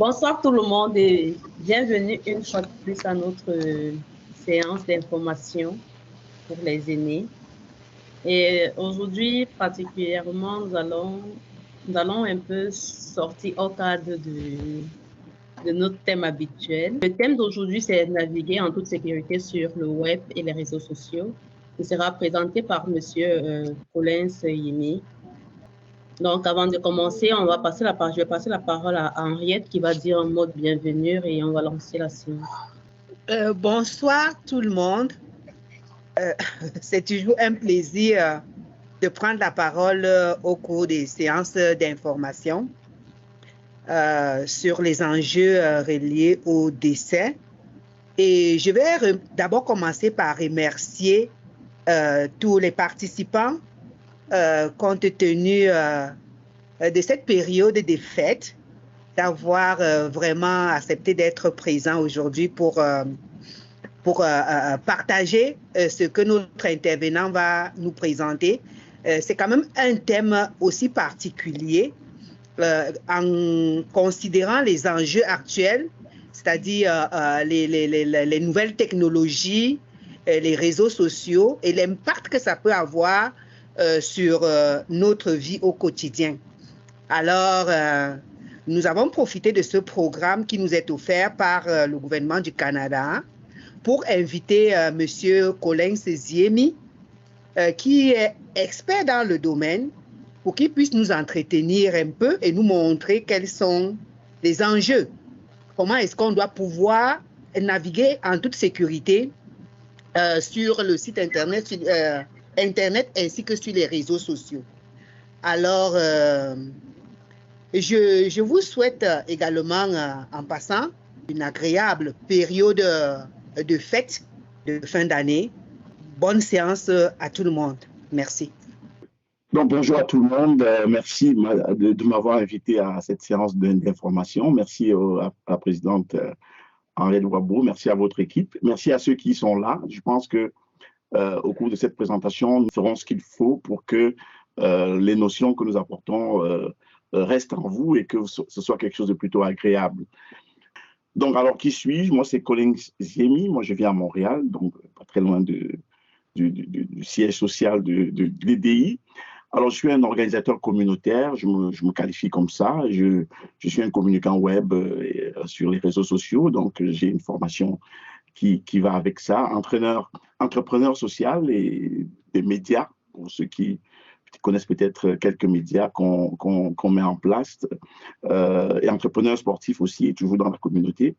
Bonsoir tout le monde et bienvenue une fois de plus à notre séance d'information pour les aînés. Et aujourd'hui, particulièrement, nous allons un peu sortir au cadre de notre thème habituel. Le thème d'aujourd'hui, c'est naviguer en toute sécurité sur le web et les réseaux sociaux. Ce sera présenté par Monsieur Collins Yimi. Donc, avant de commencer, je vais passer la parole à Henriette qui va dire un mot de bienvenue et on va lancer la séance. Bonsoir tout le monde. C'est toujours un plaisir de prendre la parole au cours des séances d'information sur les enjeux reliés au décès. Et je vais d'abord commencer par remercier tous les participants compte tenu de cette période des fêtes, d'avoir vraiment accepté d'être présent aujourd'hui pour partager ce que notre intervenant va nous présenter. C'est quand même un thème aussi particulier en considérant les enjeux actuels, c'est-à-dire les nouvelles technologies, les réseaux sociaux et l'impact que ça peut avoir sur notre vie au quotidien. Alors, nous avons profité de ce programme qui nous est offert par le gouvernement du Canada pour inviter M. Collins Yimi, qui est expert dans le domaine, pour qu'il puisse nous entretenir un peu et nous montrer quels sont les enjeux. Comment est-ce qu'on doit pouvoir naviguer en toute sécurité sur le site Internet ainsi que sur les réseaux sociaux. Alors, je vous souhaite également, en passant, une agréable période de fête de fin d'année. Bonne séance à tout le monde. Merci. Donc, bonjour à tout le monde. Merci de m'avoir invité à cette séance d'information. Merci à la présidente Henriette Wabo. Merci à votre équipe. Merci à ceux qui sont là. Je pense que au cours de cette présentation, nous ferons ce qu'il faut pour que les notions que nous apportons restent en vous et que ce soit quelque chose de plutôt agréable. Donc, alors, qui suis-je? Moi, c'est Collins Yimi. Moi, je viens à Montréal, donc pas très loin du siège social de l'EDI. Alors, je suis un organisateur communautaire, je me qualifie comme ça. Je suis un communicant web sur les réseaux sociaux, donc j'ai une formation qui va avec ça. Entrepreneur social et des médias, pour ceux qui connaissent peut-être quelques médias qu'on met en place, et entrepreneur sportif aussi, toujours dans la communauté.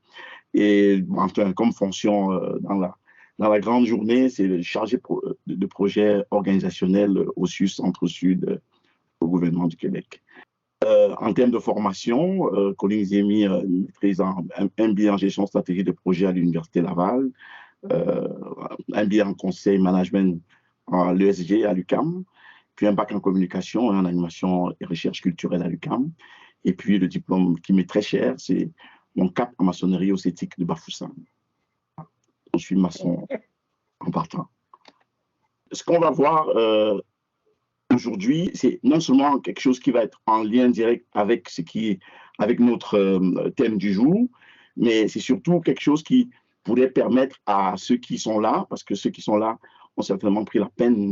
Et enfin, comme fonction dans la grande journée, c'est chargé de projets organisationnels au SUS, Centre-Sud, au gouvernement du Québec. En termes de formation, Collins Yimi maîtrise un MBA en gestion stratégie de projet à l'Université Laval, un MBA en conseil management à l'ESG à l'UQAM, puis un bac en communication et en animation et recherche culturelle à l'UQAM. Et puis le diplôme qui m'est très cher, c'est mon CAP en maçonnerie océtique de Bafoussam. Je suis maçon en partant. Ce qu'on va voir aujourd'hui, c'est non seulement quelque chose qui va être en lien direct avec avec notre thème du jour, mais c'est surtout quelque chose qui pourrait permettre à ceux qui sont là, parce que ceux qui sont là ont certainement pris la peine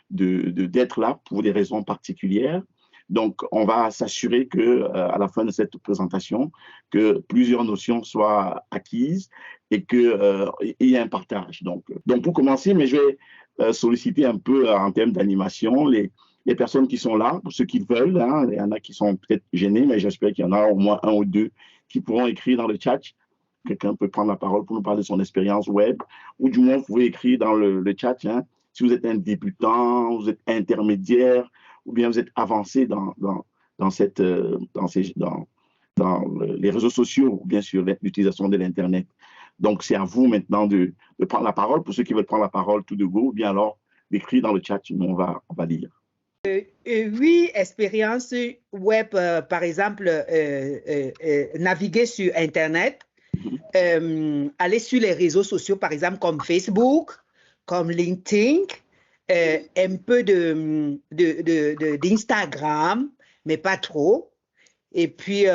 d'être là pour des raisons particulières. Donc, on va s'assurer à la fin de cette présentation, que plusieurs notions soient acquises et qu'il y ait un partage. Donc, pour commencer, mais je vais solliciter un peu en termes d'animation les personnes qui sont là, pour ceux qui veulent. Hein. Il y en a qui sont peut-être gênés, mais j'espère qu'il y en a au moins un ou deux qui pourront écrire dans le chat. Quelqu'un peut prendre la parole pour nous parler de son expérience web, ou du moins, vous pouvez écrire dans le chat, hein, si vous êtes un débutant, vous êtes intermédiaire, ou bien vous êtes avancé dans les réseaux sociaux, ou bien sur l'utilisation de l'Internet. Donc, c'est à vous maintenant de prendre la parole, pour ceux qui veulent prendre la parole tout de go, ou bien alors d'écrire dans le chat, nous on va lire. Oui, expérience web, par exemple, naviguer sur Internet, aller sur les réseaux sociaux, par exemple, comme Facebook, comme LinkedIn, un peu d'Instagram, mais pas trop. Et puis,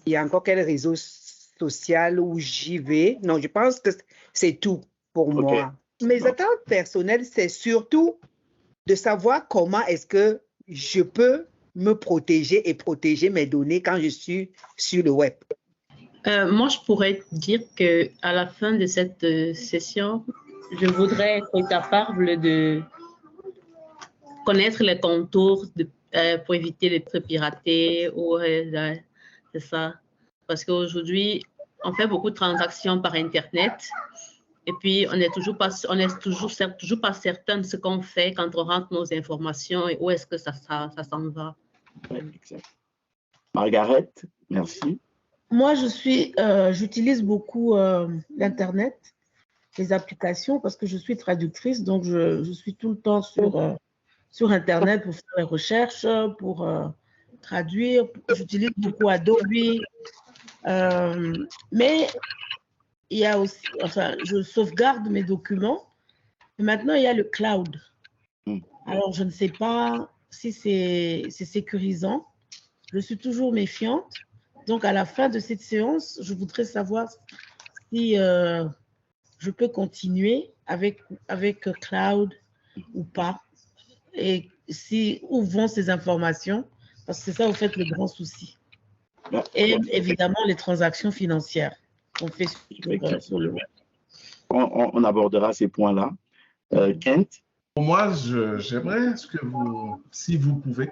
Il y a encore quel réseau social où j'y vais? Non, je pense que c'est tout pour moi. Mes attentes personnelles, c'est surtout de savoir comment est-ce que je peux me protéger et protéger mes données quand je suis sur le web. Moi, je pourrais dire qu'à la fin de cette session, je voudrais être capable de connaître les contours pour éviter d'être piraté ou c'est ça. Parce qu'aujourd'hui, on fait beaucoup de transactions par Internet et puis on n'est toujours pas certain de ce qu'on fait quand on rentre nos informations et où est-ce que ça s'en va. Ouais, exact. Margaret, merci. Moi, j'utilise beaucoup l'Internet, les applications, parce que je suis traductrice, donc je suis tout le temps sur Internet pour faire les recherches, pour traduire. J'utilise beaucoup Adobe, mais il y a aussi, enfin, je sauvegarde mes documents. Et maintenant, il y a le cloud. Alors, je ne sais pas si c'est sécurisant. Je suis toujours méfiante. Donc, à la fin de cette séance, je voudrais savoir si je peux continuer avec cloud ou pas. Et où vont ces informations? Parce que c'est ça, au fait, le grand souci. Et évidemment, les transactions financières qu'on fait sur le web. On abordera ces points-là. Kent? Pour moi, j'aimerais que si vous pouvez,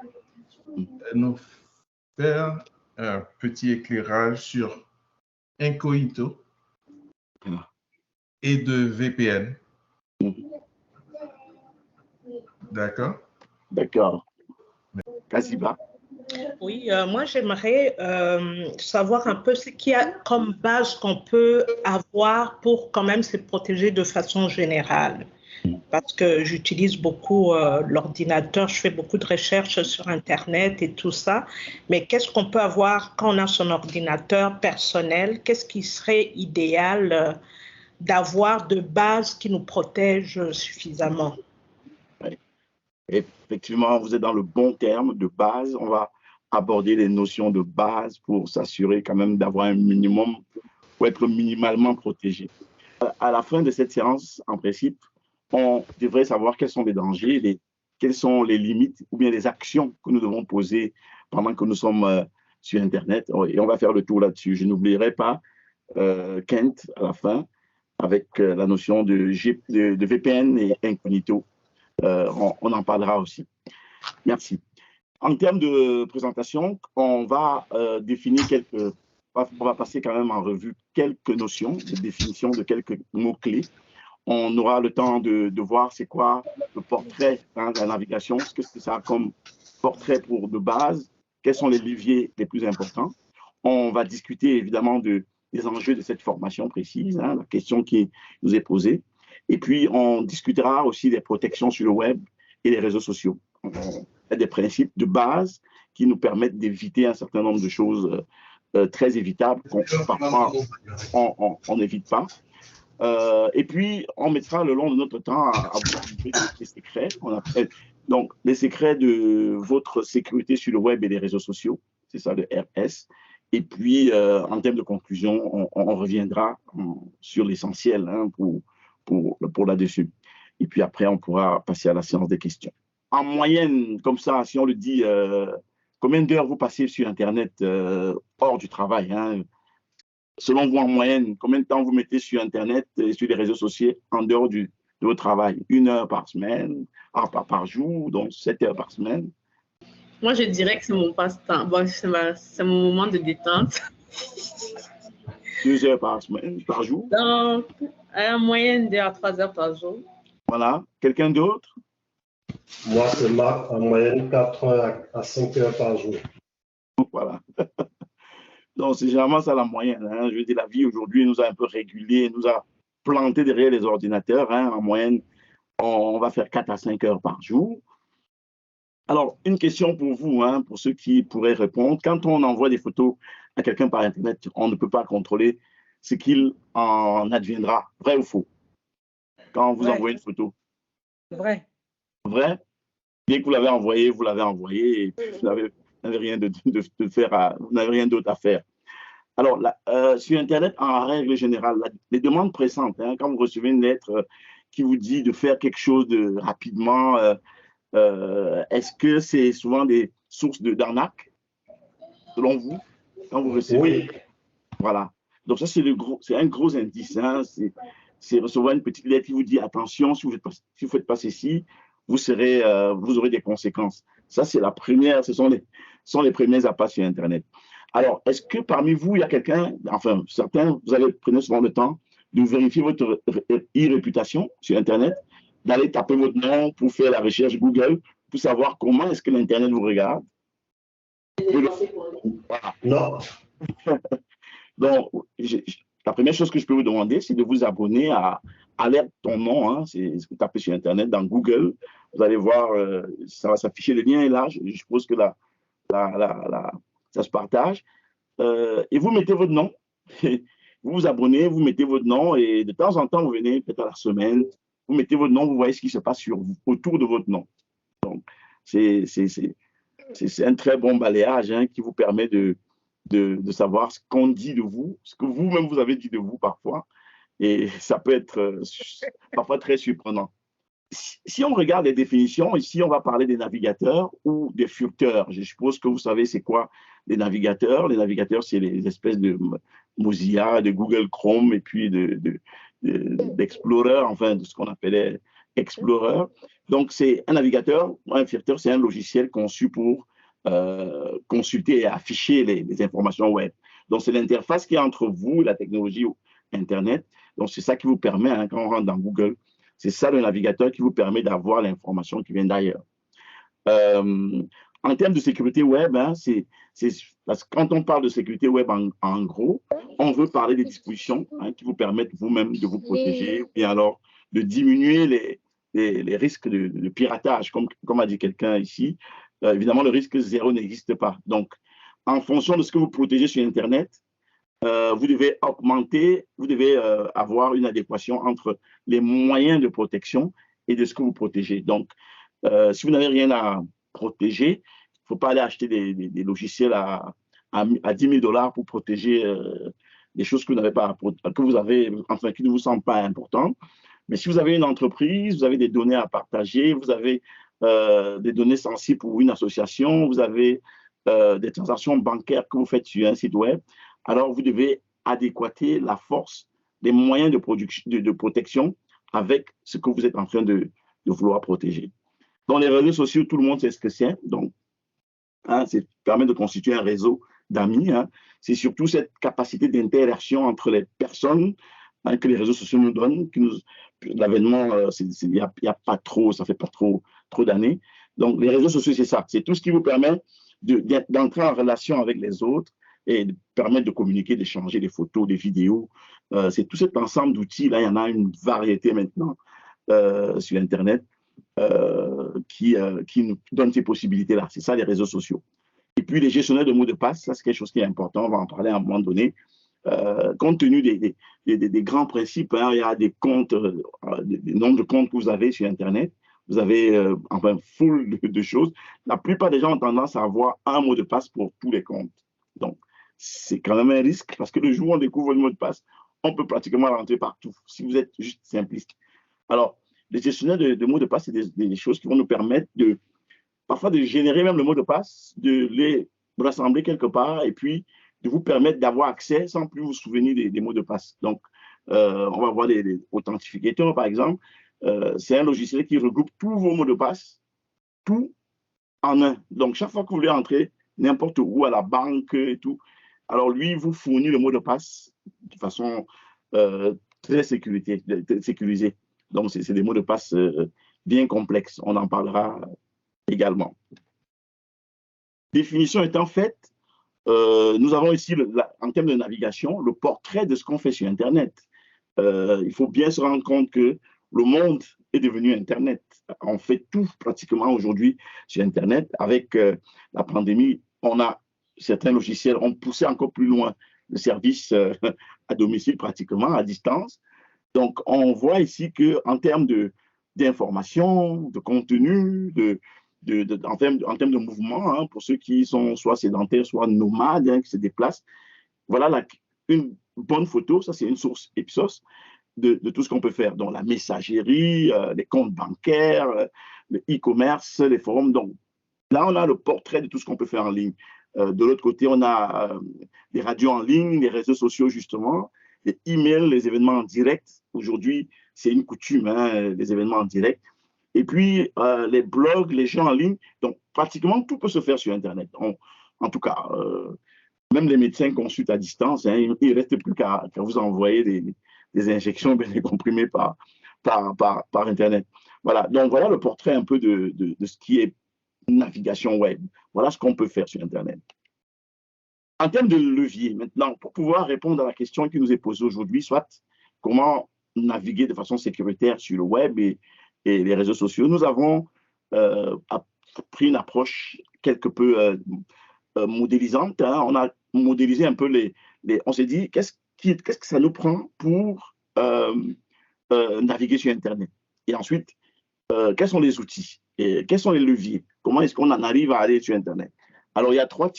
nous faire un petit éclairage sur Incognito et de VPN. D'accord? D'accord. Kasiba? Oui, moi j'aimerais savoir un peu ce qu'il y a comme base qu'on peut avoir pour quand même se protéger de façon générale. Parce que j'utilise beaucoup l'ordinateur, je fais beaucoup de recherches sur Internet et tout ça. Mais qu'est-ce qu'on peut avoir quand on a son ordinateur personnel? Qu'est-ce qui serait idéal d'avoir de base qui nous protège suffisamment? Oui. Effectivement, vous êtes dans le bon terme de base. On va aborder les notions de base pour s'assurer quand même d'avoir un minimum, pour être minimalement protégé. À la fin de cette séance, en principe, on devrait savoir quels sont les dangers, quelles sont les limites ou bien les actions que nous devons poser pendant que nous sommes sur Internet. Et on va faire le tour là-dessus. Je n'oublierai pas Kent à la fin avec la notion de VPN et Incognito. On en parlera aussi. Merci. En termes de présentation, on va définir on va passer quand même en revue quelques notions de définition de quelques mots-clés. On aura le temps de voir c'est quoi le portrait de la navigation, ce que ça a comme portrait de base, quels sont les leviers les plus importants. On va discuter évidemment des enjeux de cette formation précise, la question qui nous est posée. Et puis, on discutera aussi des protections sur le web et les réseaux sociaux. Il y a des principes de base qui nous permettent d'éviter un certain nombre de choses très évitables qu'on parfois on n'évite pas. Et puis, on mettra le long de notre temps à vous montrer les secrets. Donc, les secrets de votre sécurité sur le web et les réseaux sociaux, c'est ça le RS. Et puis, en termes de conclusion, on reviendra sur l'essentiel pour là-dessus. Et puis après, on pourra passer à la séance des questions. En moyenne, comme ça, si on le dit, combien d'heures vous passez sur Internet hors du travail, selon vous, en moyenne, combien de temps vous mettez sur Internet et sur les réseaux sociaux en dehors de votre travail? 1 heure par semaine, par jour, donc 7 heures par semaine? Moi, je dirais que c'est mon passe-temps. Bon, c'est mon moment de détente. 2 heures par semaine, par jour? Donc, en moyenne 2 à 3 heures par jour. Voilà. Quelqu'un d'autre? Moi, c'est Marc, en moyenne 4 heures à 5 heures par jour. Voilà. Donc, c'est généralement ça la moyenne. Je veux dire, la vie aujourd'hui nous a un peu régulé, nous a planté derrière les ordinateurs. En moyenne, on va faire 4 à 5 heures par jour. Alors, une question pour vous, pour ceux qui pourraient répondre. Quand on envoie des photos à quelqu'un par Internet, on ne peut pas contrôler ce qu'il en adviendra. Vrai ou faux? Quand vous envoyez une photo. Vrai. Vrai? Dès que vous l'avez envoyé, et puis vous n'avez rien d'autre à faire. Alors, sur Internet, en règle générale, les demandes pressantes, hein, quand vous recevez une lettre qui vous dit de faire quelque chose rapidement, est-ce que c'est souvent des sources d'arnaque, selon vous, quand vous recevez? Oui. Voilà. Donc ça, c'est un gros indice. Hein. C'est recevoir une petite lettre qui vous dit, attention, si vous ne faites pas ceci, vous aurez des conséquences. Ça, c'est la première, ce sont les premiers appâts sur Internet. Alors, est-ce que parmi vous, il y a quelqu'un, enfin, certains, prenez souvent le temps de vérifier votre e-réputation sur Internet, d'aller taper votre nom pour faire la recherche Google, pour savoir comment est-ce que l'Internet vous regarde? Voilà. Non. Donc, la première chose que je peux vous demander, c'est de vous abonner à Alerte ton nom. Hein, c'est ce que vous tapez sur Internet, dans Google. Vous allez voir, ça va s'afficher. Le lien est là. Je suppose que ça se partage. Et vous mettez votre nom. Vous vous abonnez, vous mettez votre nom. Et de temps en temps, vous venez peut-être à la semaine. Vous mettez votre nom, vous voyez ce qui se passe autour de votre nom. Donc, c'est un très bon balayage, hein, qui vous permet de savoir ce qu'on dit de vous, ce que vous-même vous avez dit de vous parfois, et ça peut être parfois très surprenant. Si on regarde les définitions, ici on va parler des navigateurs ou des furteurs. Je suppose que vous savez c'est quoi les navigateurs. Les navigateurs, c'est les espèces de Mozilla, de Google Chrome et puis d'Explorer, enfin de ce qu'on appelait Explorer. Donc c'est un navigateur, un furteur, c'est un logiciel conçu pour consulter et afficher les informations web. Donc, c'est l'interface qui est entre vous et la technologie Internet. Donc, c'est ça qui vous permet, hein, quand on rentre dans Google, c'est ça le navigateur qui vous permet d'avoir l'information qui vient d'ailleurs. En termes de sécurité web, hein, parce que quand on parle de sécurité web, en gros, on veut parler des dispositions, hein, qui vous permettent vous-même de vous protéger, ou bien alors de diminuer les risques de piratage, comme a dit quelqu'un ici. Évidemment, le risque zéro n'existe pas. Donc, en fonction de ce que vous protégez sur Internet, vous devez avoir une adéquation entre les moyens de protection et de ce que vous protégez. Donc, si vous n'avez rien à protéger, il ne faut pas aller acheter des logiciels à 10 000 $ pour protéger des choses que vous n'avez pas, qui ne vous semblent pas importantes. Mais si vous avez une entreprise, vous avez des données à partager, vous avez des données sensibles pour une association, vous avez des transactions bancaires que vous faites sur un site web, alors vous devez adéquater la force des moyens de protection avec ce que vous êtes en train de vouloir protéger. Dans les réseaux sociaux, tout le monde sait ce que c'est. Donc, hein, ça permet de constituer un réseau d'amis. Hein. C'est surtout cette capacité d'interaction entre les personnes, hein, que les réseaux sociaux nous donnent. L'avènement, il n'y a pas trop, ça fait pas trop d'années. Donc, les réseaux sociaux, c'est ça. C'est tout ce qui vous permet d'entrer en relation avec les autres et de permettre de communiquer, d'échanger des photos, des vidéos. C'est tout cet ensemble d'outils. Là, il y en a une variété maintenant sur Internet qui nous donne ces possibilités-là. C'est ça, les réseaux sociaux. Et puis, les gestionnaires de mots de passe, ça, c'est quelque chose qui est important. On va en parler à un moment donné. Compte tenu des grands principes, hein, il y a des comptes, des nombres de comptes que vous avez sur Internet. Vous avez enfin full de choses. La plupart des gens ont tendance à avoir un mot de passe pour tous les comptes. Donc, c'est quand même un risque parce que le jour où on découvre le mot de passe, on peut pratiquement rentrer partout si vous êtes juste simpliste. Alors, les gestionnaires de mots de passe, c'est des choses qui vont nous permettre parfois de générer même le mot de passe, de les rassembler quelque part et puis de vous permettre d'avoir accès sans plus vous souvenir des mots de passe. Donc, on va voir des authentificateurs, par exemple. C'est un logiciel qui regroupe tous vos mots de passe, tout en un. Donc, chaque fois que vous voulez entrer n'importe où, à la banque et tout, alors lui, vous fournit le mot de passe de façon très sécurisée. Donc, c'est des mots de passe bien complexes. On en parlera également. Définition étant faite, nous avons ici, en termes de navigation, le portrait de ce qu'on fait sur Internet. Il faut bien se rendre compte que le monde est devenu Internet. On fait tout pratiquement aujourd'hui sur Internet. Avec la pandémie, certains logiciels ont poussé encore plus loin le service à domicile pratiquement, à distance. Donc, on voit ici qu'en termes d'information, de contenu, en termes de mouvement, hein, pour ceux qui sont soit sédentaires, soit nomades, hein, qui se déplacent, voilà une bonne photo, ça c'est une source Ipsos de tout ce qu'on peut faire. Donc la messagerie, les comptes bancaires, le e-commerce, les forums. Donc là, on a le portrait de tout ce qu'on peut faire en ligne. De l'autre côté, on a les radios en ligne, les réseaux sociaux justement, les emails, les événements en direct. Aujourd'hui, c'est une coutume, hein, les événements en direct. Et puis, les blogs, les gens en ligne. Donc, pratiquement, tout peut se faire sur Internet. En tout cas, même les médecins consultent à distance. Hein, il ne reste plus qu'à vous envoyer des injections, bien des comprimés par Internet. Voilà. Donc, voilà le portrait un peu de ce qui est navigation web. Voilà ce qu'on peut faire sur Internet. En termes de levier, maintenant, pour pouvoir répondre à la question qui nous est posée aujourd'hui, soit comment naviguer de façon sécuritaire sur le web et les réseaux sociaux, nous avons pris une approche quelque peu modélisante. Hein. On a modélisé un peu on s'est dit, qu'est-ce que ça nous prend pour naviguer sur Internet? Et ensuite, quels sont les outils? Et quels sont les leviers? Comment est-ce qu'on en arrive à aller sur Internet? Alors, il y a trois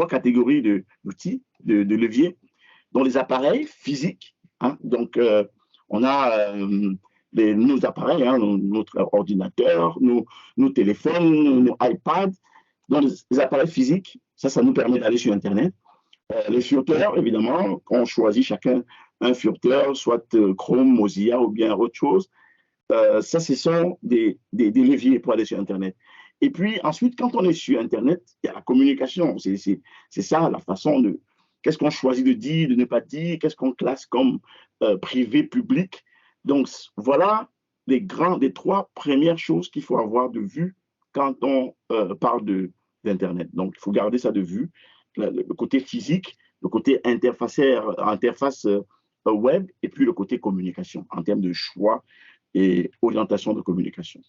catégories d'outils, de leviers, dont les appareils physiques. Hein, donc, on a nos appareils, hein, notre ordinateur, nos téléphones, nos iPads. Donc, les appareils physiques, ça nous permet d'aller sur Internet. Les furteurs, évidemment, on choisit chacun un furteur, soit Chrome, Mozilla ou bien autre chose. Ça, ce sont des leviers pour aller sur Internet. Et puis, ensuite, quand on est sur Internet, il y a la communication. C'est ça, la façon de... Qu'est-ce qu'on choisit de dire, de ne pas dire, qu'est-ce qu'on classe comme privé, public. Donc, voilà les trois premières choses qu'il faut avoir de vue quand on parle d'Internet. Donc, il faut garder ça de vue, le côté physique, le côté interface web, et puis le côté communication, en termes de choix et orientation de communication.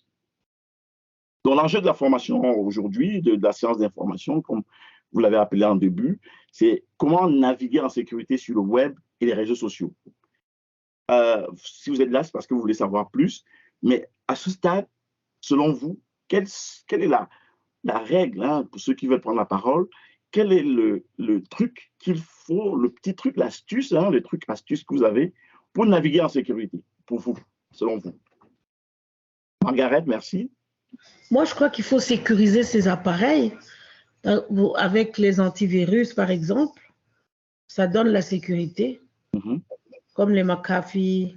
Donc, l'enjeu de la formation aujourd'hui, de la séance d'information, comme vous l'avez appelé en début, c'est comment naviguer en sécurité sur le web et les réseaux sociaux. Si vous êtes là, c'est parce que vous voulez savoir plus, mais à ce stade, selon vous, quelle est la règle, hein, pour ceux qui veulent prendre la parole, quel est le truc qu'il faut, le petit truc, l'astuce, hein, le truc astuce que vous avez pour naviguer en sécurité, pour vous, selon vous? Margaret, merci. Moi, je crois qu'il faut sécuriser ces appareils avec les antivirus, par exemple. Ça donne la sécurité, comme les McAfee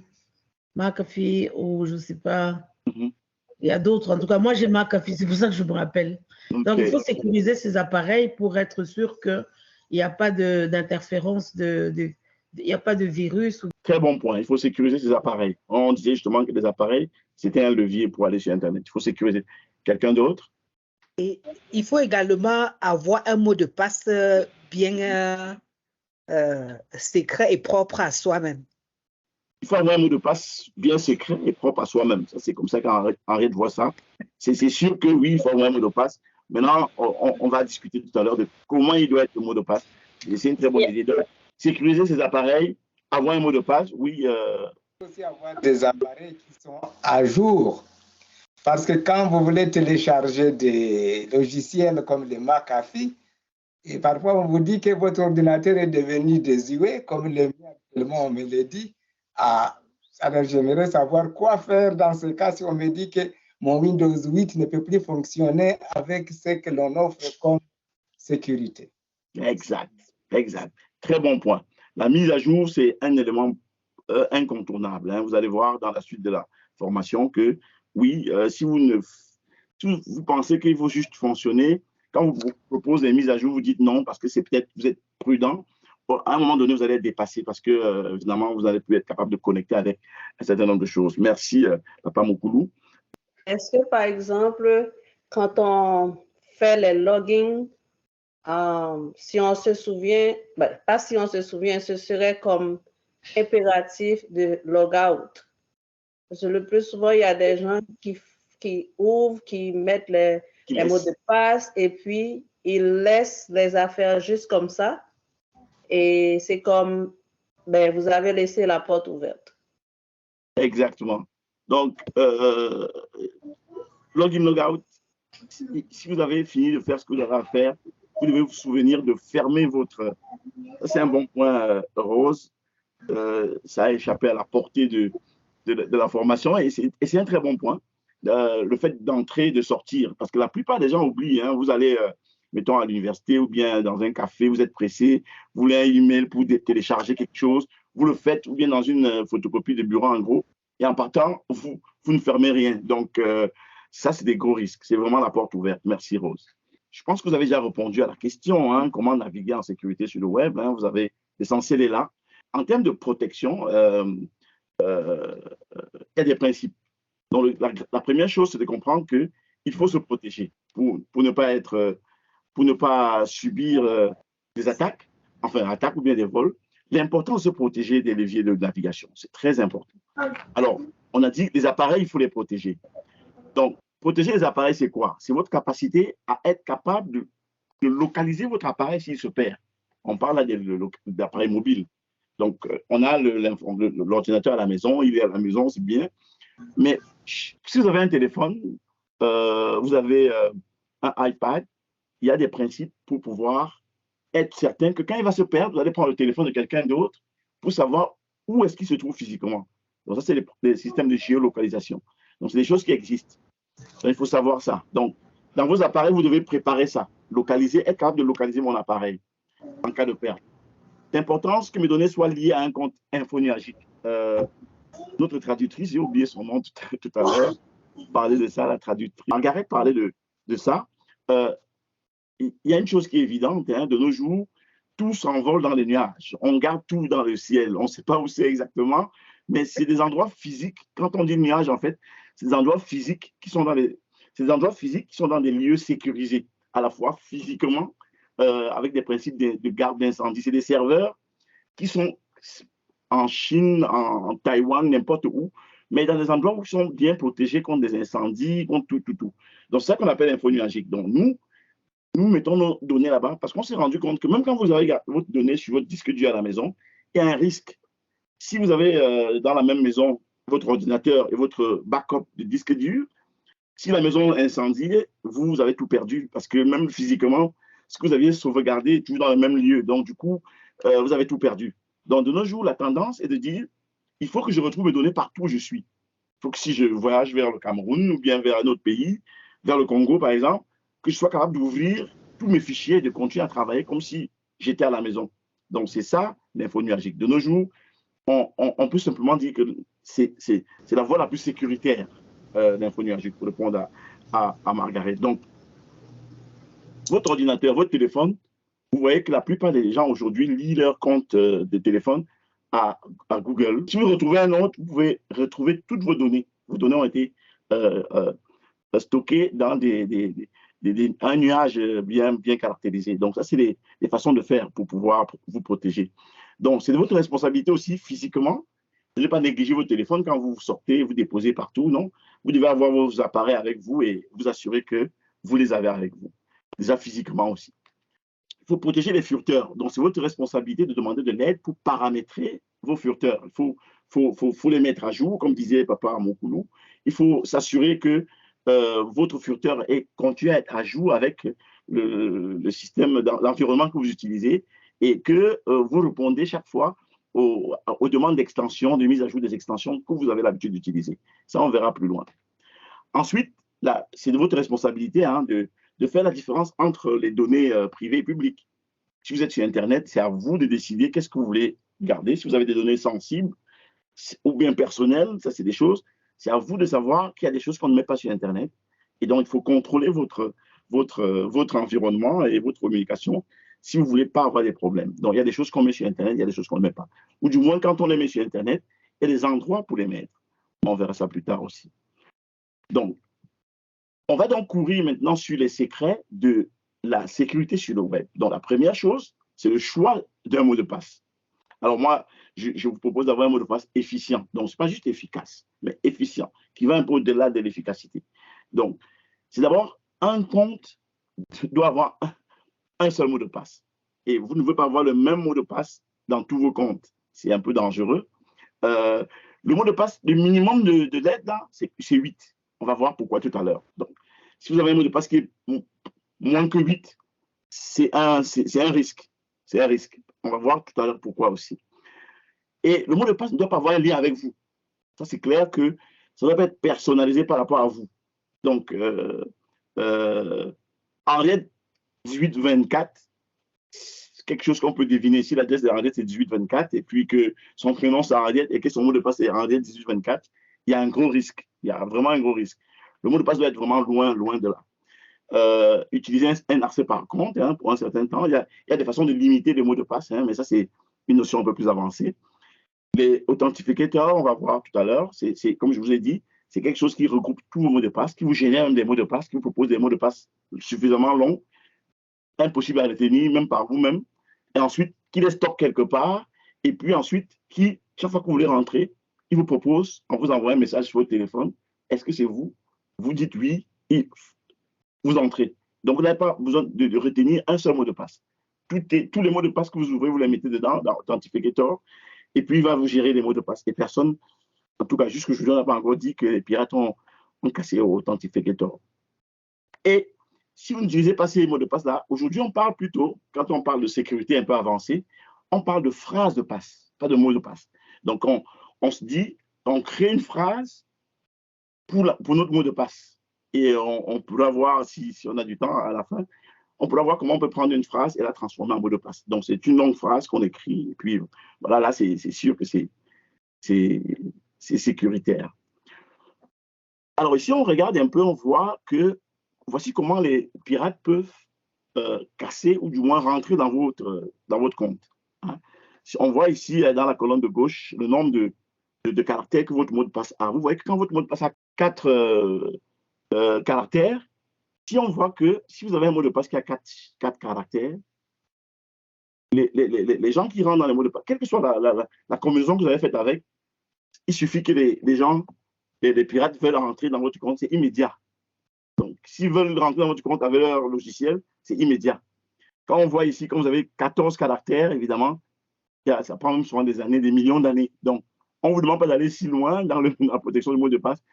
ou je ne sais pas. Il y a d'autres. En tout cas, moi, j'ai McAfee, c'est pour ça que je me rappelle. Okay. Donc, il faut sécuriser ces appareils pour être sûr qu'il n'y a pas d'interférence, il n'y a pas de virus. Très bon point. Il faut sécuriser ces appareils. On disait justement que les appareils, c'était un levier pour aller sur Internet. Il faut sécuriser. Quelqu'un d'autre? Et il faut également avoir un mot de passe bien secret et propre à soi-même. Il faut avoir un mot de passe bien secret et propre à soi-même. C'est comme ça qu'Henriette voit ça. C'est sûr que oui, il faut avoir un mot de passe. Maintenant, on va discuter tout à l'heure de comment il doit être le mot de passe. C'est une très bonne idée. Donc, sécuriser ces appareils, avoir un mot de passe, oui. Il faut aussi avoir des appareils qui sont à jour. Parce que quand vous voulez télécharger des logiciels comme les McAfee, et parfois on vous dit que votre ordinateur est devenu désuet, comme le mien actuellement, on me le dit. Alors j'aimerais savoir quoi faire dans ce cas si on me dit que mon Windows 8 ne peut plus fonctionner avec ce que l'on offre comme sécurité. Exact. Très bon point. La mise à jour, c'est un élément incontournable. Hein. Vous allez voir dans la suite de la formation que oui, si vous pensez qu'il faut juste fonctionner, quand vous proposez des mises à jour, vous dites non parce que c'est peut-être vous êtes prudent. À un moment donné, vous allez être dépassé parce que évidemment, vous n'allez plus être capable de connecter avec un certain nombre de choses. Merci, Papa Mokoulou. Est-ce que, par exemple, quand on fait les logins, si on se souvient, pas si on se souvient, ce serait comme impératif de log out. Parce que le plus souvent, il y a des gens qui ouvrent, qui mettent les mots de passe et puis ils laissent les affaires juste comme ça. Et c'est comme, vous avez laissé la porte ouverte. Exactement. Donc, login, log out, si vous avez fini de faire ce que vous avez à faire, vous devez vous souvenir de fermer votre... C'est un bon point, Rose. Ça a échappé à la portée de la formation et c'est un très bon point. Le fait d'entrer et de sortir, parce que la plupart des gens oublient, hein, vous allez, mettons, à l'université ou bien dans un café, vous êtes pressé, vous voulez un email pour télécharger quelque chose, vous le faites, ou bien dans une photocopie de bureau en gros, et en partant, vous ne fermez rien. Donc, ça, c'est des gros risques. C'est vraiment la porte ouverte. Merci, Rose. Je pense que vous avez déjà répondu à la question, hein, comment naviguer en sécurité sur le web. Hein, vous avez, l'essentiel est là. En termes de protection, il y a des principes. Donc, la première chose, c'est de comprendre qu'il faut se protéger pour ne pas subir des attaques, enfin, attaques ou bien des vols. L'important, c'est de se protéger des leviers de navigation. C'est très important. Alors, on a dit que les appareils, il faut les protéger. Donc, protéger les appareils, c'est quoi? C'est votre capacité à être capable de localiser votre appareil s'il se perd. On parle là d'appareils mobiles. Donc, on a l'ordinateur à la maison, il est à la maison, c'est bien. Mais si vous avez un téléphone, vous avez un iPad, il y a des principes pour pouvoir être certain que quand il va se perdre, vous allez prendre le téléphone de quelqu'un d'autre pour savoir où est-ce qu'il se trouve physiquement. Donc, ça, c'est les systèmes de géolocalisation. Donc, c'est des choses qui existent. Donc, il faut savoir ça. Donc, dans vos appareils, vous devez préparer ça. Localiser, être capable de localiser mon appareil en cas de perte. C'est important que mes données soient liées à un compte infonuagique. Notre traductrice, j'ai oublié son nom tout à l'heure, parlait de ça, la traductrice. Margaret parlait de ça. Il y a une chose qui est évidente, hein, de nos jours, tout s'envole dans les nuages. On garde tout dans le ciel. On ne sait pas où c'est exactement, mais c'est des endroits physiques. Quand on dit nuages, en fait, c'est des endroits physiques qui sont dans des lieux sécurisés, à la fois physiquement, avec des principes de garde d'incendie. C'est des serveurs qui sont en Chine, en Taïwan, n'importe où, mais dans des endroits où ils sont bien protégés contre des incendies, contre tout. Donc, c'est ça qu'on appelle infonuagique. Donc, nous mettons nos données là-bas parce qu'on s'est rendu compte que même quand vous avez votre donnée sur votre disque dur à la maison, il y a un risque. Si vous avez dans la même maison votre ordinateur et votre backup de disque dur, si la maison est incendiée, vous avez tout perdu parce que même physiquement, ce que vous aviez sauvegardé est toujours dans le même lieu. Donc, du coup, vous avez tout perdu. Donc, de nos jours, la tendance est de dire il faut que je retrouve mes données partout où je suis. Il faut que si je voyage vers le Cameroun ou bien vers un autre pays, vers le Congo par exemple, que je sois capable d'ouvrir tous mes fichiers et de continuer à travailler comme si j'étais à la maison. Donc, c'est ça l'infonuagique. De nos jours, on peut simplement dire que c'est la voie la plus sécuritaire d'infonuagique pour répondre à Margaret. Donc, votre ordinateur, votre téléphone, vous voyez que la plupart des gens aujourd'hui lient leur compte de téléphone à Google. Si vous retrouvez un autre, vous pouvez retrouver toutes vos données. Vos données ont été stockées dans un nuage bien caractérisé. Donc, ça, c'est des façons de faire pour pouvoir vous protéger. Donc, c'est de votre responsabilité aussi physiquement de ne pas négliger votre téléphone quand vous sortez, vous déposez partout, non? Vous devez avoir vos appareils avec vous et vous assurer que vous les avez avec vous. Déjà physiquement aussi. Il faut protéger les furteurs. Donc, c'est votre responsabilité de demander de l'aide pour paramétrer vos furteurs. Il faut les mettre à jour, comme disait Papa Amokoulou. Il faut s'assurer que votre furteur continue à être à jour avec le système, l'environnement que vous utilisez et que vous répondez chaque fois aux demandes d'extension, de mise à jour des extensions que vous avez l'habitude d'utiliser. Ça, on verra plus loin. Ensuite, c'est de votre responsabilité de faire la différence entre les données privées et publiques. Si vous êtes sur Internet, c'est à vous de décider qu'est-ce que vous voulez garder. Si vous avez des données sensibles ou bien personnelles, ça c'est des choses, c'est à vous de savoir qu'il y a des choses qu'on ne met pas sur Internet. Et donc, il faut contrôler votre environnement et votre communication si vous ne voulez pas avoir des problèmes. Donc, il y a des choses qu'on met sur Internet, il y a des choses qu'on ne met pas. Ou du moins, quand on les met sur Internet, il y a des endroits pour les mettre. On verra ça plus tard aussi. Donc, on va donc courir maintenant sur les secrets de la sécurité sur le web. Donc, la première chose, c'est le choix d'un mot de passe. Alors, moi, je vous propose d'avoir un mot de passe efficient. Donc, ce n'est pas juste efficace, mais efficient, qui va un peu au-delà de l'efficacité. Donc, c'est d'abord un compte doit avoir un seul mot de passe. Et vous ne pouvez pas avoir le même mot de passe dans tous vos comptes. C'est un peu dangereux. Le mot de passe, le minimum de l'aide, là, c'est 8. On va voir pourquoi tout à l'heure. Donc, si vous avez un mot de passe qui est moins que 8, c'est un risque. C'est un risque. On va voir tout à l'heure pourquoi aussi. Et le mot de passe ne doit pas avoir un lien avec vous. Ça, c'est clair que ça doit pas être personnalisé par rapport à vous. Donc, Henriette 1824, c'est quelque chose qu'on peut deviner. Si l'adresse de Henriette, c'est 1824, et puis que son prénom, c'est Henriette, et que son mot de passe, c'est Henriette 1824, il y a un gros risque. Il y a vraiment un gros risque. Le mot de passe doit être vraiment loin, loin de là. Utiliser un NRC par contre, hein, pour un certain temps, il y a des façons de limiter les mots de passe, hein, mais ça, c'est une notion un peu plus avancée. Les authentificateurs, on va voir tout à l'heure, c'est comme je vous ai dit, c'est quelque chose qui regroupe tous vos mots de passe, qui vous génère des mots de passe, qui vous propose des mots de passe suffisamment longs, impossible à retenir, même par vous-même, et ensuite, qui les stocke quelque part, et puis ensuite, qui, chaque fois que vous voulez rentrer, il vous propose, on vous envoie un message sur votre téléphone, est-ce que c'est vous? Vous dites oui, et vous entrez. Donc, vous n'avez pas besoin de retenir un seul mot de passe. Tous les mots de passe que vous ouvrez, vous les mettez dedans, dans Authentificator, et puis il va vous gérer les mots de passe. Et personne, en tout cas, jusque je ne n'ai pas encore dit que les pirates ont cassé Authentificator. Et si vous n'utilisez pas ces mots de passe-là, aujourd'hui, on parle plutôt, quand on parle de sécurité un peu avancée, on parle de phrases de passe, pas de mots de passe. Donc, on se dit, on crée une phrase pour notre mot de passe. Et on pourra voir, si on a du temps à la fin, on pourra voir comment on peut prendre une phrase et la transformer en mot de passe. Donc, c'est une longue phrase qu'on écrit. Et puis, voilà, là, c'est sûr que c'est sécuritaire. Alors, ici, on regarde un peu, on voit que voici comment les pirates peuvent casser ou du moins rentrer dans votre compte. Hein. On voit ici, dans la colonne de gauche, le nombre de caractères que votre mot de passe a. Vous voyez que quand votre mot de passe a 4 caractères, si on voit que si vous avez un mot de passe qui a 4 caractères, les gens qui rentrent dans les mots de passe, quelle que soit la combinaison que vous avez faite avec, il suffit que les pirates veulent rentrer dans votre compte, c'est immédiat. Donc, s'ils veulent rentrer dans votre compte avec leur logiciel, c'est immédiat. Quand on voit ici, quand vous avez 14 caractères, évidemment, ça prend même souvent des années, des millions d'années. Donc, on ne vous demande pas d'aller si loin dans la protection du mot de passe,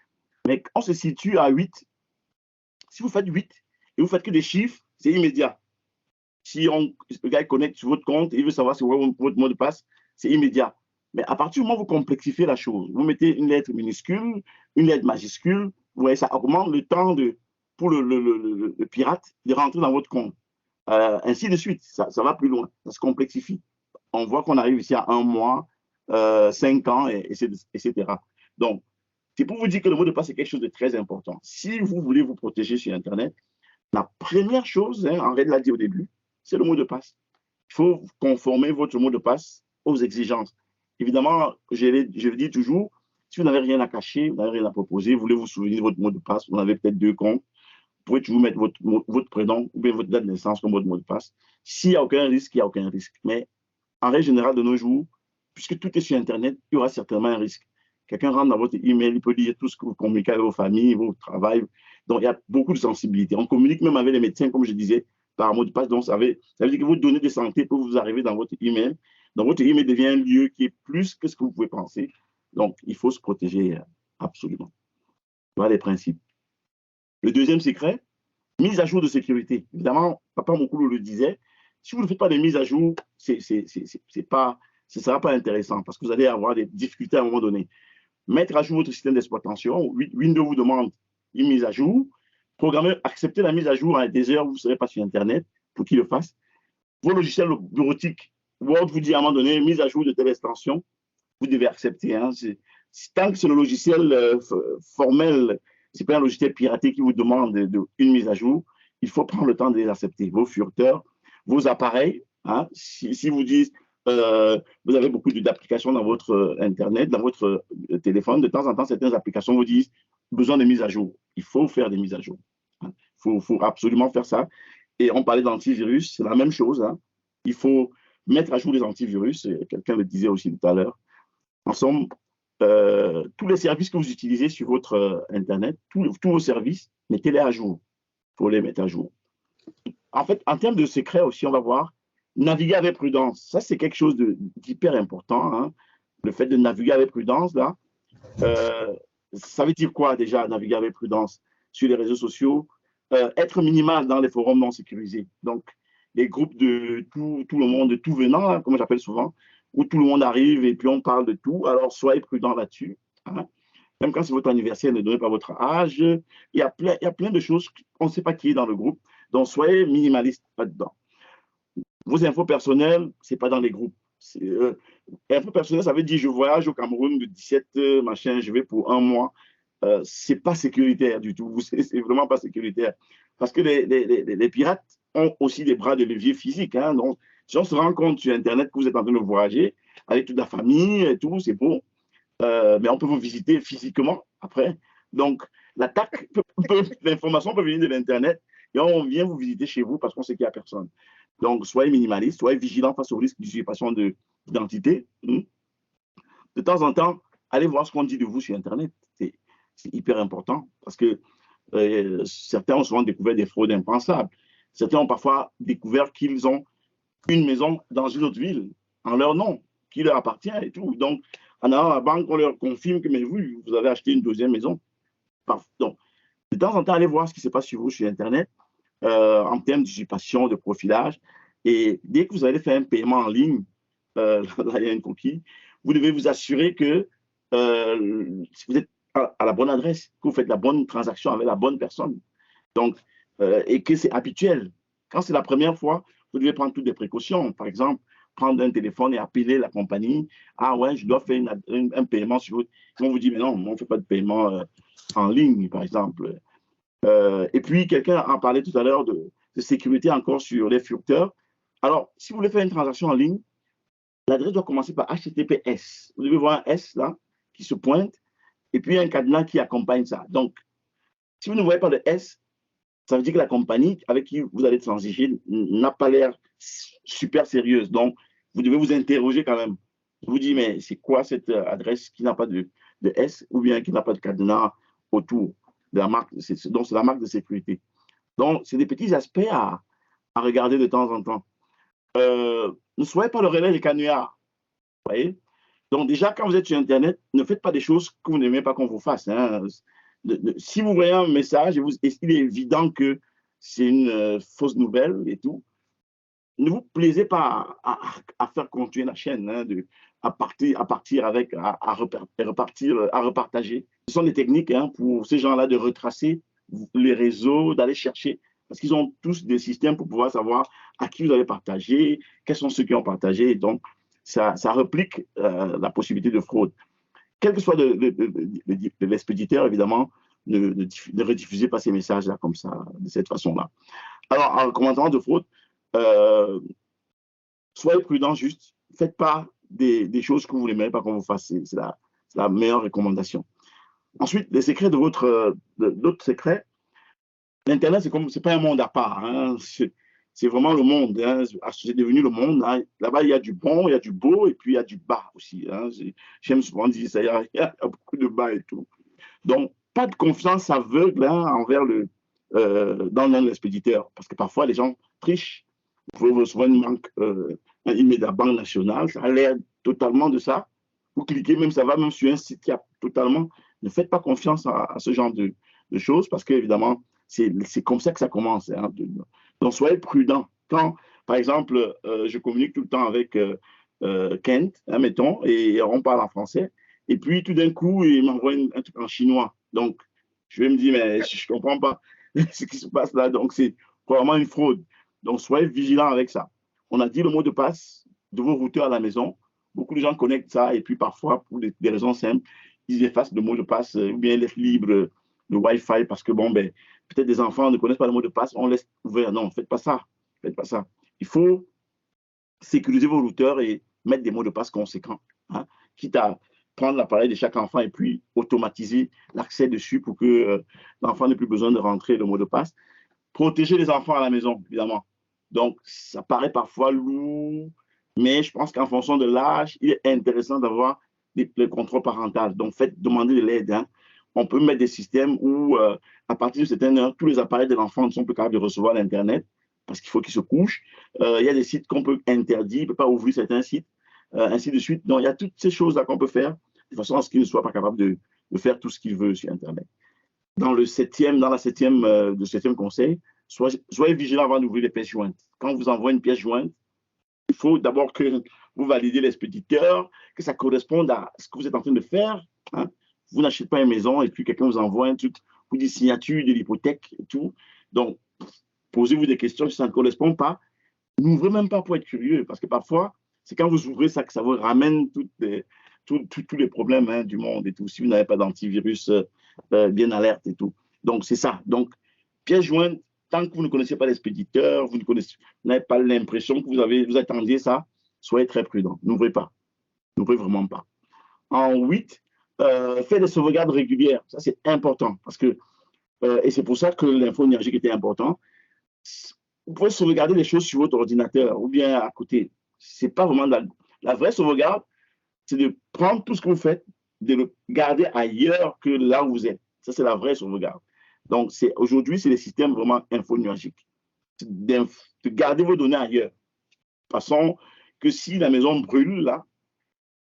mais on se situe à 8. Si vous faites 8 et vous faites que des chiffres, c'est immédiat. Si le gars connecte sur votre compte et il veut savoir si votre mot de passe, c'est immédiat. Mais à partir du moment où vous complexifiez la chose, vous mettez une lettre minuscule, une lettre majuscule, vous voyez, ça augmente le temps pour le pirate de rentrer dans votre compte. Ainsi de suite, ça va plus loin, ça se complexifie. On voit qu'on arrive ici à 1 mois, 5 ans, etc. Donc, c'est pour vous dire que le mot de passe est quelque chose de très important. Si vous voulez vous protéger sur Internet, la première chose, Henriette l'a dit au début, c'est le mot de passe. Il faut conformer votre mot de passe aux exigences. Évidemment, je le dis toujours, si vous n'avez rien à cacher, vous n'avez rien à proposer, vous voulez vous souvenir de votre mot de passe, vous avez peut-être 2 comptes, vous pouvez toujours mettre votre prénom ou bien votre date de naissance comme votre mot de passe. S'il n'y a aucun risque, il n'y a aucun risque. Mais en règle générale, de nos jours, puisque tout est sur Internet, il y aura certainement un risque. Quelqu'un rentre dans votre email, il peut lire tout ce que vous communiquez avec vos familles, vos travail. Donc, il y a beaucoup de sensibilité. On communique même avec les médecins, comme je disais, par mot de passe. Donc, ça veut dire que vos données de santé peuvent vous arriver dans votre email. Donc, votre email devient un lieu qui est plus que ce que vous pouvez penser. Donc, il faut se protéger absolument. Voilà les principes. Le deuxième secret, mise à jour de sécurité. Évidemment, Papa Moukoulou le disait, si vous ne faites pas des mises à jour, ce ne sera pas intéressant parce que vous allez avoir des difficultés à un moment donné. Mettre à jour votre système d'exploitation, Windows vous demande une mise à jour, programmer, accepter la mise à jour à des heures où vous ne serez pas sur Internet pour qu'il le fasse. Vos logiciels bureautiques, Word vous dit à un moment donné, mise à jour de telle extension, vous devez accepter. Hein. Tant que c'est le logiciel formel, ce n'est pas un logiciel piraté qui vous demande une mise à jour, il faut prendre le temps de les accepter. Vos furteurs, vos appareils, hein, si vous dites, vous avez beaucoup d'applications dans votre Internet, dans votre téléphone, de temps en temps, certaines applications vous disent besoin de mise à jour. Il faut faire des mises à jour. Hein. Il faut absolument faire ça. Et on parlait d'antivirus, c'est la même chose. Hein. Il faut mettre à jour les antivirus. Quelqu'un le disait aussi tout à l'heure. En somme, tous les services que vous utilisez sur votre Internet, tous vos services, mettez-les à jour. Il faut les mettre à jour. En fait, en termes de secret aussi, on va voir, naviguer avec prudence. Ça, c'est quelque chose d'hyper important. Hein. Le fait de naviguer avec prudence, là, ça veut dire quoi déjà, naviguer avec prudence sur les réseaux sociaux? Être minimal dans les forums non sécurisés. Donc, les groupes de tout le monde, de tout venant, hein, comme j'appelle souvent, où tout le monde arrive et puis on parle de tout. Alors, soyez prudents là-dessus. Hein. Même quand c'est votre anniversaire, ne donnez pas votre âge. Il y a plein de choses qu'on ne sait pas qui est dans le groupe. Donc, soyez minimaliste là-dedans. Vos infos personnelles, ce n'est pas dans les groupes. Infos personnelles, ça veut dire je voyage au Cameroun de 17 machin, je vais pour un mois. Ce n'est pas sécuritaire du tout. C'est vraiment pas sécuritaire. Parce que les pirates ont aussi des bras de levier physiques. Hein. Donc, si on se rend compte sur Internet que vous êtes en train de voyager avec toute la famille et tout, c'est beau. Mais on peut vous visiter physiquement après. Donc, l'attaque, l'information peut venir de l'Internet et on vient vous visiter chez vous parce qu'on sait qu'il n'y a personne. Donc, soyez minimaliste, soyez vigilant face au risque d'usurpation d'identité. De temps en temps, allez voir ce qu'on dit de vous sur Internet. C'est hyper important parce que certains ont souvent découvert des fraudes impensables. Certains ont parfois découvert qu'ils ont une maison dans une autre ville en leur nom, qui leur appartient et tout. Donc, en allant à la banque, on leur confirme que mais vous avez acheté une deuxième maison. Donc, de temps en temps, allez voir ce qui se passe sur vous sur Internet en termes d'usurpation, de profilage. Et dès que vous allez faire un paiement en ligne, là, il y a une coquille, vous devez vous assurer que vous êtes à la bonne adresse, que vous faites la bonne transaction avec la bonne personne. Donc, et que c'est habituel. Quand c'est la première fois, vous devez prendre toutes les précautions. Par exemple, prendre un téléphone et appeler la compagnie. Ah ouais, je dois faire un paiement sur vous. Ils vont vous dire, mais non, on ne fait pas de paiement en ligne, par exemple. Et puis, quelqu'un en parlait tout à l'heure de sécurité encore sur les furteurs. Alors, si vous voulez faire une transaction en ligne, l'adresse doit commencer par HTTPS. Vous devez voir un S là qui se pointe et puis un cadenas qui accompagne ça. Donc, si vous ne voyez pas de S, ça veut dire que la compagnie avec qui vous allez transiger n'a pas l'air super sérieuse. Donc, vous devez vous interroger quand même. Je vous dis, mais c'est quoi cette adresse qui n'a pas de S ou bien qui n'a pas de cadenas autour de la marque? Donc, c'est la marque de sécurité. Donc, c'est des petits aspects à regarder de temps en temps. Ne soyez pas le relais des canulards. Vous voyez? Donc, déjà, quand vous êtes sur Internet, ne faites pas des choses que vous n'aimez pas qu'on vous fasse. Hein. Si vous voyez un message et il est évident que c'est une fausse nouvelle et tout, ne vous plaisez pas à faire continuer la chaîne, hein, à partir avec, à repartager. Ce sont des techniques hein, pour ces gens-là de retracer les réseaux, d'aller chercher, parce qu'ils ont tous des systèmes pour pouvoir savoir à qui vous avez partagé, quels sont ceux qui ont partagé. Donc, ça replique la possibilité de fraude. Quel que soit l'expéditeur, évidemment, ne rediffusez pas ces messages-là comme ça, de cette façon-là. Alors, en commentaire de fraude, soyez prudents juste. Ne faites pas des choses que vous n'aimez pas qu'on vous fasse. C'est la meilleure recommandation. Ensuite, les secrets d'autres secrets. L'Internet, c'est pas un monde à part. Hein. C'est vraiment le monde. Hein. C'est devenu le monde. Hein. Là-bas, il y a du bon, il y a du beau, et puis il y a du bas aussi. Hein. J'aime souvent dire ça, il y a beaucoup de bas et tout. Donc, pas de confiance aveugle hein, envers dans le nom de l'expéditeur, parce que parfois, les gens trichent. Vous pouvez recevoir un email de la Banque nationale, ça a l'air totalement de ça. Vous cliquez, même ça va même sur un site qui a totalement... Ne faites pas confiance à ce genre de choses, parce qu'évidemment, c'est comme ça que ça commence. Hein. Donc, soyez prudents. Quand, par exemple, je communique tout le temps avec Kent, hein, mettons, et on parle en français, et puis tout d'un coup, il m'envoie un truc en chinois. Donc, je vais me dire, mais je ne comprends pas ce qui se passe là. Donc, c'est probablement une fraude. Donc, soyez vigilants avec ça. On a dit le mot de passe de vos routeurs à la maison. Beaucoup de gens connectent ça, et puis parfois, pour des raisons simples, ils effacent le mot de passe, ou bien ils laissent libre le Wi-Fi, parce que, bon, ben, peut-être des enfants ne connaissent pas le mot de passe, on laisse ouvert. Non, faites pas ça. Faites pas ça. Il faut sécuriser vos routeurs et mettre des mots de passe conséquents, hein, quitte à prendre l'appareil de chaque enfant et puis automatiser l'accès dessus pour que l'enfant n'ait plus besoin de rentrer le mot de passe. Protéger les enfants à la maison, évidemment. Donc, ça paraît parfois lourd, mais je pense qu'en fonction de l'âge, il est intéressant d'avoir le contrôle parental. Donc, demandez de l'aide. Hein. On peut mettre des systèmes où, à partir de certaines heures, tous les appareils de l'enfant ne sont plus capables de recevoir l'Internet parce qu'il faut qu'il se couche. Il y a des sites qu'on peut interdire, il ne peut pas ouvrir certains sites, ainsi de suite. Donc, il y a toutes ces choses-là qu'on peut faire de façon à ce qu'il ne soit pas capable de faire tout ce qu'il veut sur Internet. Dans le septième conseil, soyez vigilants avant d'ouvrir les pièces jointes. Quand on vous envoie une pièce jointe, il faut d'abord que vous validez l'expéditeur, que ça corresponde à ce que vous êtes en train de faire. Hein. Vous n'achetez pas une maison et puis quelqu'un vous envoie un truc, vous dit signature de l'hypothèque et tout. Donc, posez-vous des questions si ça ne correspond pas. N'ouvrez même pas pour être curieux, parce que parfois, c'est quand vous ouvrez ça que ça vous ramène tous les problèmes, hein, du monde et tout, si vous n'avez pas d'antivirus bien alerte et tout. Donc, c'est ça. Donc, pièce jointe, tant que vous ne connaissez pas l'expéditeur, vous n'avez pas l'impression que vous attendiez ça, soyez très prudent. N'ouvrez pas. N'ouvrez vraiment pas. En 8, faites des sauvegardes régulières. Ça, c'est important, parce que, et c'est pour ça que l'info numérique était important. Vous pouvez sauvegarder les choses sur votre ordinateur ou bien à côté. C'est pas vraiment la vraie sauvegarde, c'est de prendre tout ce que vous faites, de le garder ailleurs que là où vous êtes. Ça, c'est la vraie sauvegarde. Donc, aujourd'hui, c'est les systèmes vraiment info-numériques. De garder vos données ailleurs. De façon que si la maison brûle, là,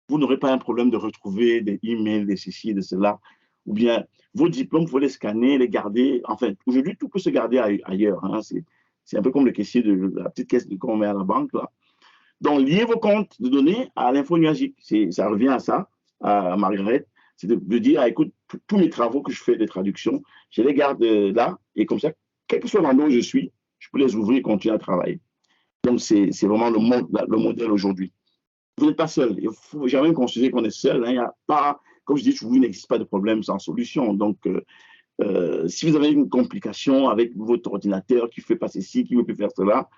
vous n'aurez pas un problème de retrouver des emails, des ceci, de cela. Ou bien, vos diplômes, il faut les scanner, les garder. Enfin, aujourd'hui, tout peut se garder ailleurs. Hein. C'est un peu comme le caissier de la petite caisse qu'on met à la banque, là. Donc, liez vos comptes de données à l'info numérique. Ça revient à ça, à Margaret. C'est de dire, écoute, tous mes travaux que je fais de traduction, je les garde là, et comme ça, quel que soit l'endroit où je suis, je peux les ouvrir et continuer à travailler. Donc, c'est vraiment le modèle aujourd'hui. Vous n'êtes pas seul. Il ne faut jamais considérer qu'on est seul. Hein. Il y a pas, comme je dis, il n'existe pas de problème sans solution. Donc, si vous avez une complication avec votre ordinateur qui ne fait pas ceci, qui ne peut faire cela,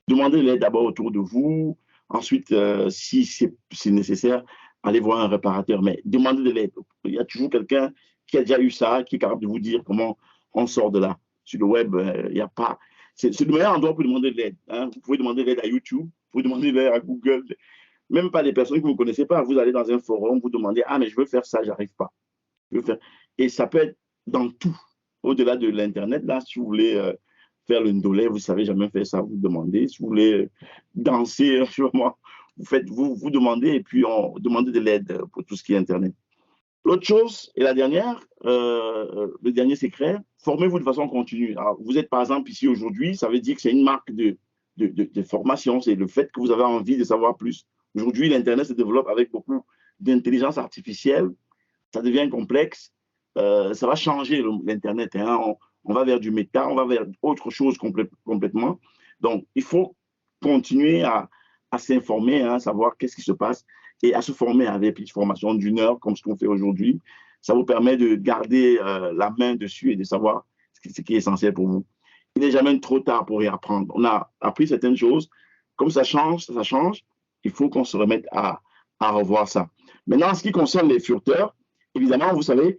demandez l'aide d'abord autour de vous. Ensuite, si c'est nécessaire, allez voir un réparateur. Mais demandez de l'aide. Il y a toujours quelqu'un qui a déjà eu ça, qui est capable de vous dire comment on sort de là. Sur le web, il n'y a pas... C'est le meilleur endroit pour demander de l'aide. Hein. Vous pouvez demander de l'aide à YouTube, vous pouvez demander de l'aide à Google. Même pas des personnes que vous ne connaissez pas. Vous allez dans un forum, vous demandez « Ah, mais je veux faire ça, je n'arrive pas. » Et ça peut être dans tout. Au-delà de l'Internet, là, si vous voulez faire le ndolé, vous ne savez jamais faire ça, vous demandez. Si vous voulez danser, vous demandez et puis on demande de l'aide pour tout ce qui est Internet. L'autre chose, et la dernière, le dernier secret, formez-vous de façon continue. Alors, vous êtes par exemple ici aujourd'hui, ça veut dire que c'est une marque de formation, c'est le fait que vous avez envie de savoir plus. Aujourd'hui, l'Internet se développe avec beaucoup d'intelligence artificielle, ça devient complexe, ça va changer l'Internet. Hein. On va vers du méta, on va vers autre chose complètement. Donc, il faut continuer à s'informer, hein, savoir qu'est-ce qui se passe et à se former avec des petites formations d'une heure comme ce qu'on fait aujourd'hui. Ça vous permet de garder la main dessus et de savoir ce qui est essentiel pour vous. Il n'est jamais trop tard pour y apprendre. On a appris certaines choses. Comme ça change, il faut qu'on se remette à revoir ça. Maintenant, en ce qui concerne les furteurs, évidemment, vous savez,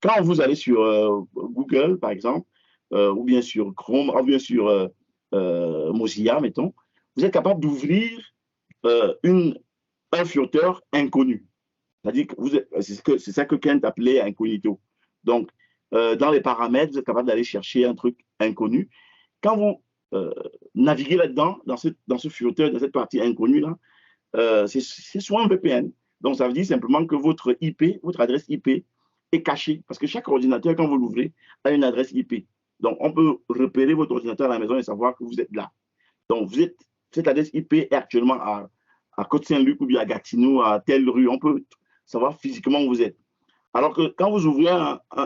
quand vous allez sur Google, par exemple, ou bien sur Chrome, ou bien sur Mozilla, mettons, vous êtes capable d'ouvrir un furteur inconnu. C'est-à-dire que c'est ça que Kent appelait incognito. Donc, dans les paramètres, vous êtes capable d'aller chercher un truc inconnu. Quand vous naviguez là-dedans, dans ce furteur, dans cette partie inconnue-là, c'est soit un VPN. Donc, ça veut dire simplement que votre IP, votre adresse IP est cachée. Parce que chaque ordinateur, quand vous l'ouvrez, a une adresse IP. Donc, on peut repérer votre ordinateur à la maison et savoir que vous êtes là. Donc, cette adresse IP est actuellement à Côte-Saint-Luc ou bien à Gatineau, à telle rue. On peut savoir physiquement où vous êtes. Alors que quand vous ouvrez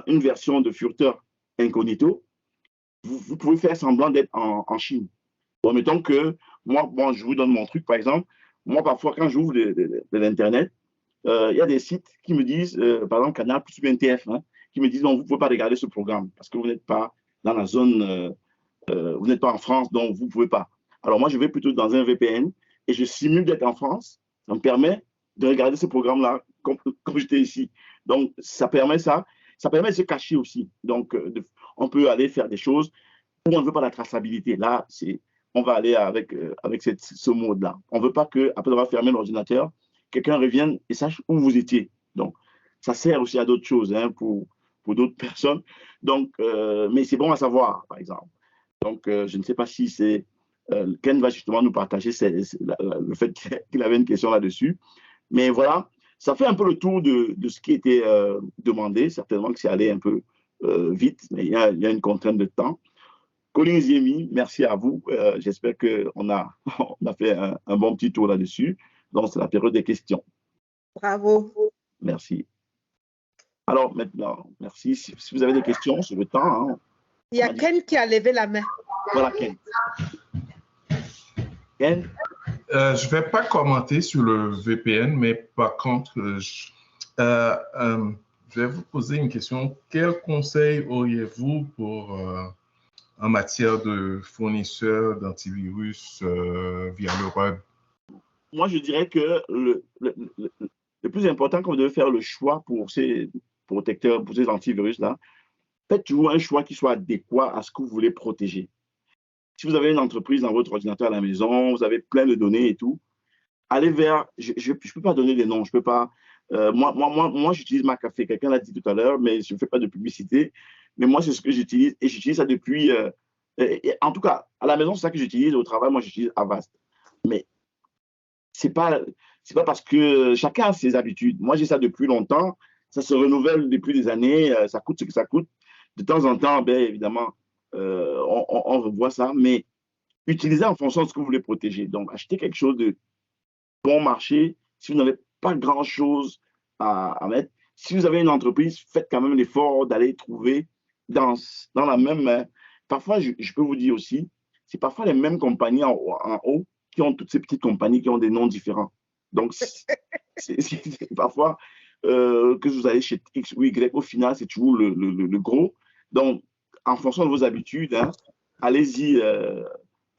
une version de furteur incognito, vous pouvez faire semblant d'être en Chine. Bon, mettons que moi, je vous donne mon truc, par exemple. Moi, parfois, quand j'ouvre de l'Internet, il y a des sites qui me disent, par exemple, Canal plus bien TF, hein, qui me disent, non, vous ne pouvez pas regarder ce programme parce que vous n'êtes pas dans la zone, vous n'êtes pas en France, donc vous ne pouvez pas. Alors moi, je vais plutôt dans un VPN et je simule d'être en France. Ça me permet de regarder ce programme-là comme j'étais ici. Donc, ça permet de se cacher aussi. Donc, on peut aller faire des choses où on ne veut pas la traçabilité. Là, on va aller avec ce mode-là. On ne veut pas qu'après avoir fermé l'ordinateur, quelqu'un revienne et sache où vous étiez. Donc, ça sert aussi à d'autres choses, hein, pour d'autres personnes. Donc, mais c'est bon à savoir, par exemple. Donc, je ne sais pas si c'est... Ken va justement nous partager le fait qu'il avait une question là-dessus. Mais voilà, ça fait un peu le tour de ce qui était demandé. Certainement que c'est allé un peu vite, mais il y a une contrainte de temps. Colin Ziemi, merci à vous. J'espère qu'on a, on a fait un bon petit tour là-dessus. Donc, c'est la période des questions. Bravo. Merci. Alors, maintenant, merci. Si vous avez des questions sur le temps. Hein, il y a Ken qui a levé la main. Voilà, Ken. Ken? Je ne vais pas commenter sur le VPN, mais par contre, je vais vous poser une question. Quel conseil auriez-vous pour en matière de fournisseurs d'antivirus via le web? Moi, je dirais que le plus important quand vous devez faire le choix pour ces protecteurs, pour ces antivirus-là, faites toujours un choix qui soit adéquat à ce que vous voulez protéger. Si vous avez une entreprise dans votre ordinateur à la maison, vous avez plein de données et tout, allez vers, je ne peux pas donner des noms, je peux pas, moi j'utilise McAfee, quelqu'un l'a dit tout à l'heure, mais je ne fais pas de publicité, mais moi c'est ce que j'utilise et j'utilise ça depuis, en tout cas, à la maison c'est ça que j'utilise, au travail moi j'utilise Avast, mais c'est pas parce que chacun a ses habitudes. Moi j'ai ça depuis longtemps, ça se renouvelle depuis des années, ça coûte ce que ça coûte, de temps en temps, bien évidemment, on revoit ça, mais utilisez en fonction de ce que vous voulez protéger. Donc, achetez quelque chose de bon marché. Si vous n'avez pas grand-chose à mettre, si vous avez une entreprise, faites quand même l'effort d'aller trouver dans la même... Parfois, je peux vous dire aussi, c'est parfois les mêmes compagnies en haut qui ont toutes ces petites compagnies qui ont des noms différents. Donc, c'est parfois que vous allez chez X ou Y, au final, c'est toujours le gros. Donc, en fonction de vos habitudes, hein, allez-y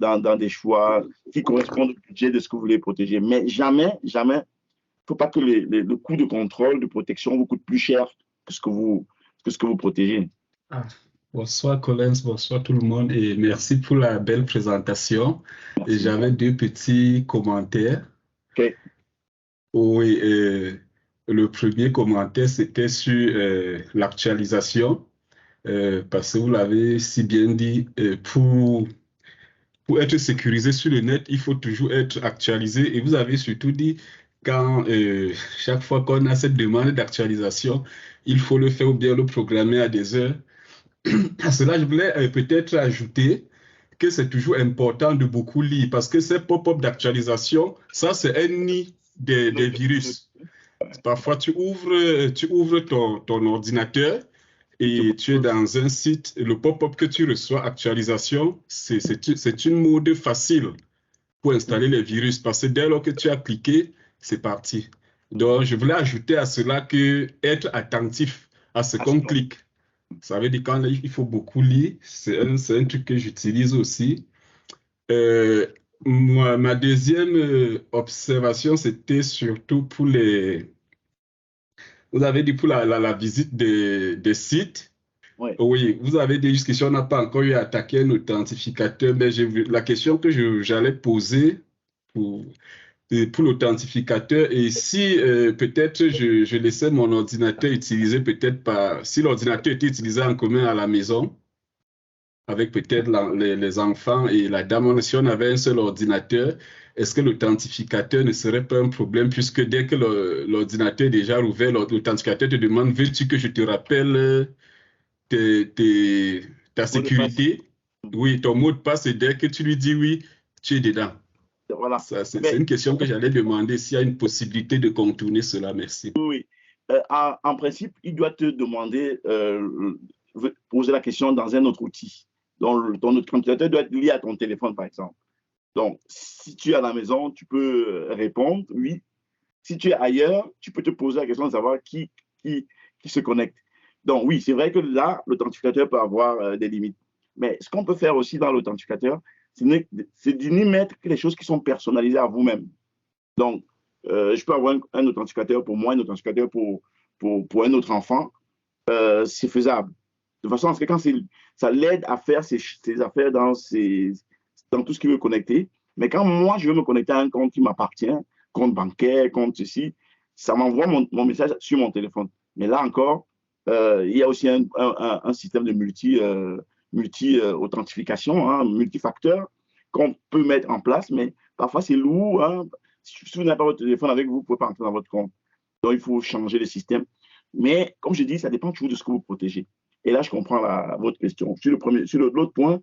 dans des choix qui correspondent au budget de ce que vous voulez protéger. Mais jamais, il ne faut pas que le coût de contrôle, de protection vous coûte plus cher que ce que vous protégez. Bonsoir Collins, bonsoir tout le monde et merci pour la belle présentation. Et j'avais deux petits commentaires. Okay. Oui, le premier commentaire, c'était sur l'actualisation. Parce que vous l'avez si bien dit, pour être sécurisé sur le net, il faut toujours être actualisé. Et vous avez surtout dit, chaque fois qu'on a cette demande d'actualisation, il faut le faire ou bien le programmer à des heures. À cela, je voulais peut-être ajouter que c'est toujours important de beaucoup lire parce que ces pop-up d'actualisation, ça c'est un nid des virus. Parfois, tu ouvres ton ordinateur et tu es dans un site, le pop-up que tu reçois, actualisation, c'est une mode facile pour installer les virus parce que dès lors que tu as cliqué, c'est parti. Donc, je voulais ajouter à cela que être attentif à ce qu'on clique. Ça veut dire qu'il faut beaucoup lire, c'est un truc que j'utilise aussi. Ma deuxième observation, c'était surtout pour les... Vous avez dit pour la visite des sites. Ouais. Oui, vous avez dit jusqu'ici, on n'a pas encore eu à attaquer un authentificateur, mais la question que j'allais poser pour l'authentificateur, et si peut-être je laissais mon ordinateur utilisé, si l'ordinateur était utilisé en commun à la maison, avec peut-être les enfants et la dame, si on avait un seul ordinateur, est-ce que l'authentificateur ne serait pas un problème puisque dès que l'ordinateur est déjà ouvert, l'authentificateur te demande, veux-tu que je te rappelle ta sécurité? Oui, ton mot de passe, et dès que tu lui dis oui, tu es dedans. Voilà. C'est une question que j'allais demander s'il y a une possibilité de contourner cela. Merci. Oui. En principe, il doit te demander, poser la question dans un autre outil. Donc, ton authentificateur doit être lié à ton téléphone, par exemple. Donc, si tu es à la maison, tu peux répondre oui. Si tu es ailleurs, tu peux te poser la question de savoir qui se connecte. Donc, oui, c'est vrai que là, l'authentificateur peut avoir des limites. Mais ce qu'on peut faire aussi dans l'authentificateur, c'est d'y mettre les choses qui sont personnalisées à vous-même. Donc, je peux avoir un authentificateur pour moi, un authentificateur pour un autre enfant. C'est faisable. De façon à ce que quand ça l'aide à faire ses affaires dans tout ce qu'il veut connecter. Mais quand moi, je veux me connecter à un compte qui m'appartient, compte bancaire, compte ceci, ça m'envoie mon message sur mon téléphone. Mais là encore, il y a aussi un système de multi-authentification, hein, multifacteur qu'on peut mettre en place, mais parfois c'est lourd. Hein. Si vous n'avez pas votre téléphone avec vous, vous ne pouvez pas entrer dans votre compte. Donc, il faut changer le système. Mais comme je dis, ça dépend toujours de ce que vous protégez. Et là, je comprends votre question. Sur l'autre point,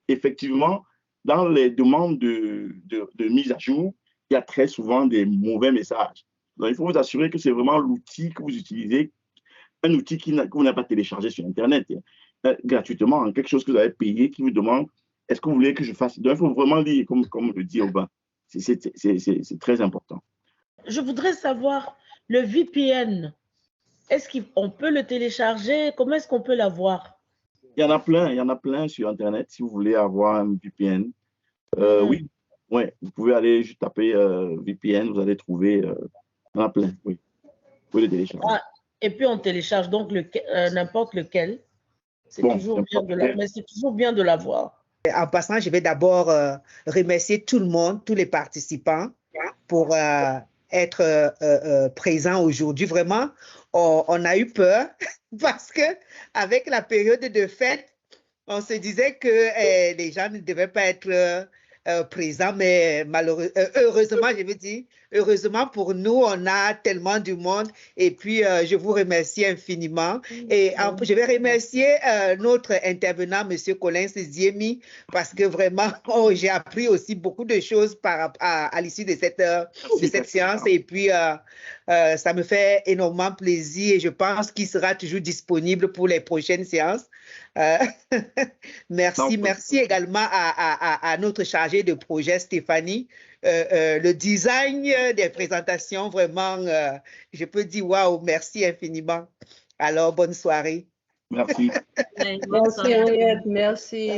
effectivement, dans les demandes de mise à jour, il y a très souvent des mauvais messages. Donc, il faut vous assurer que c'est vraiment l'outil que vous utilisez, un outil que vous n'avez pas téléchargé sur Internet, gratuitement, quelque chose que vous avez payé, qui vous demande est-ce que vous voulez que je fasse. Donc, il faut vraiment lire, comme le dit Aubin. C'est très important. Je voudrais savoir, le VPN, est-ce qu'on peut le télécharger? Comment est-ce qu'on peut l'avoir? Il y en a plein sur Internet si vous voulez avoir un VPN. Oui, vous pouvez aller juste taper VPN, vous allez trouver, il y en a plein, oui. Vous pouvez le télécharger. Ah, et puis on télécharge donc n'importe lequel. C'est toujours bien de l'avoir. En passant, je vais d'abord remercier tout le monde, tous les participants pour être présents aujourd'hui. Vraiment, on a eu peur parce que avec la période de fête, on se disait que les gens ne devaient pas être présents, mais heureusement, je veux dire, heureusement pour nous, on a tellement du monde. Et puis, je vous remercie infiniment. Et je vais remercier notre intervenant, M. Collins Diemi, parce que vraiment, j'ai appris aussi beaucoup de choses à l'issue de cette séance. Et puis, ça me fait énormément plaisir et je pense qu'il sera toujours disponible pour les prochaines séances. Merci également à notre chargée de projet, Stéphanie. Le design des présentations, vraiment, je peux dire waouh, merci infiniment. Alors, bonne soirée. Merci. Merci, Henriette. Merci.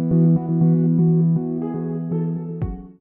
Thank you.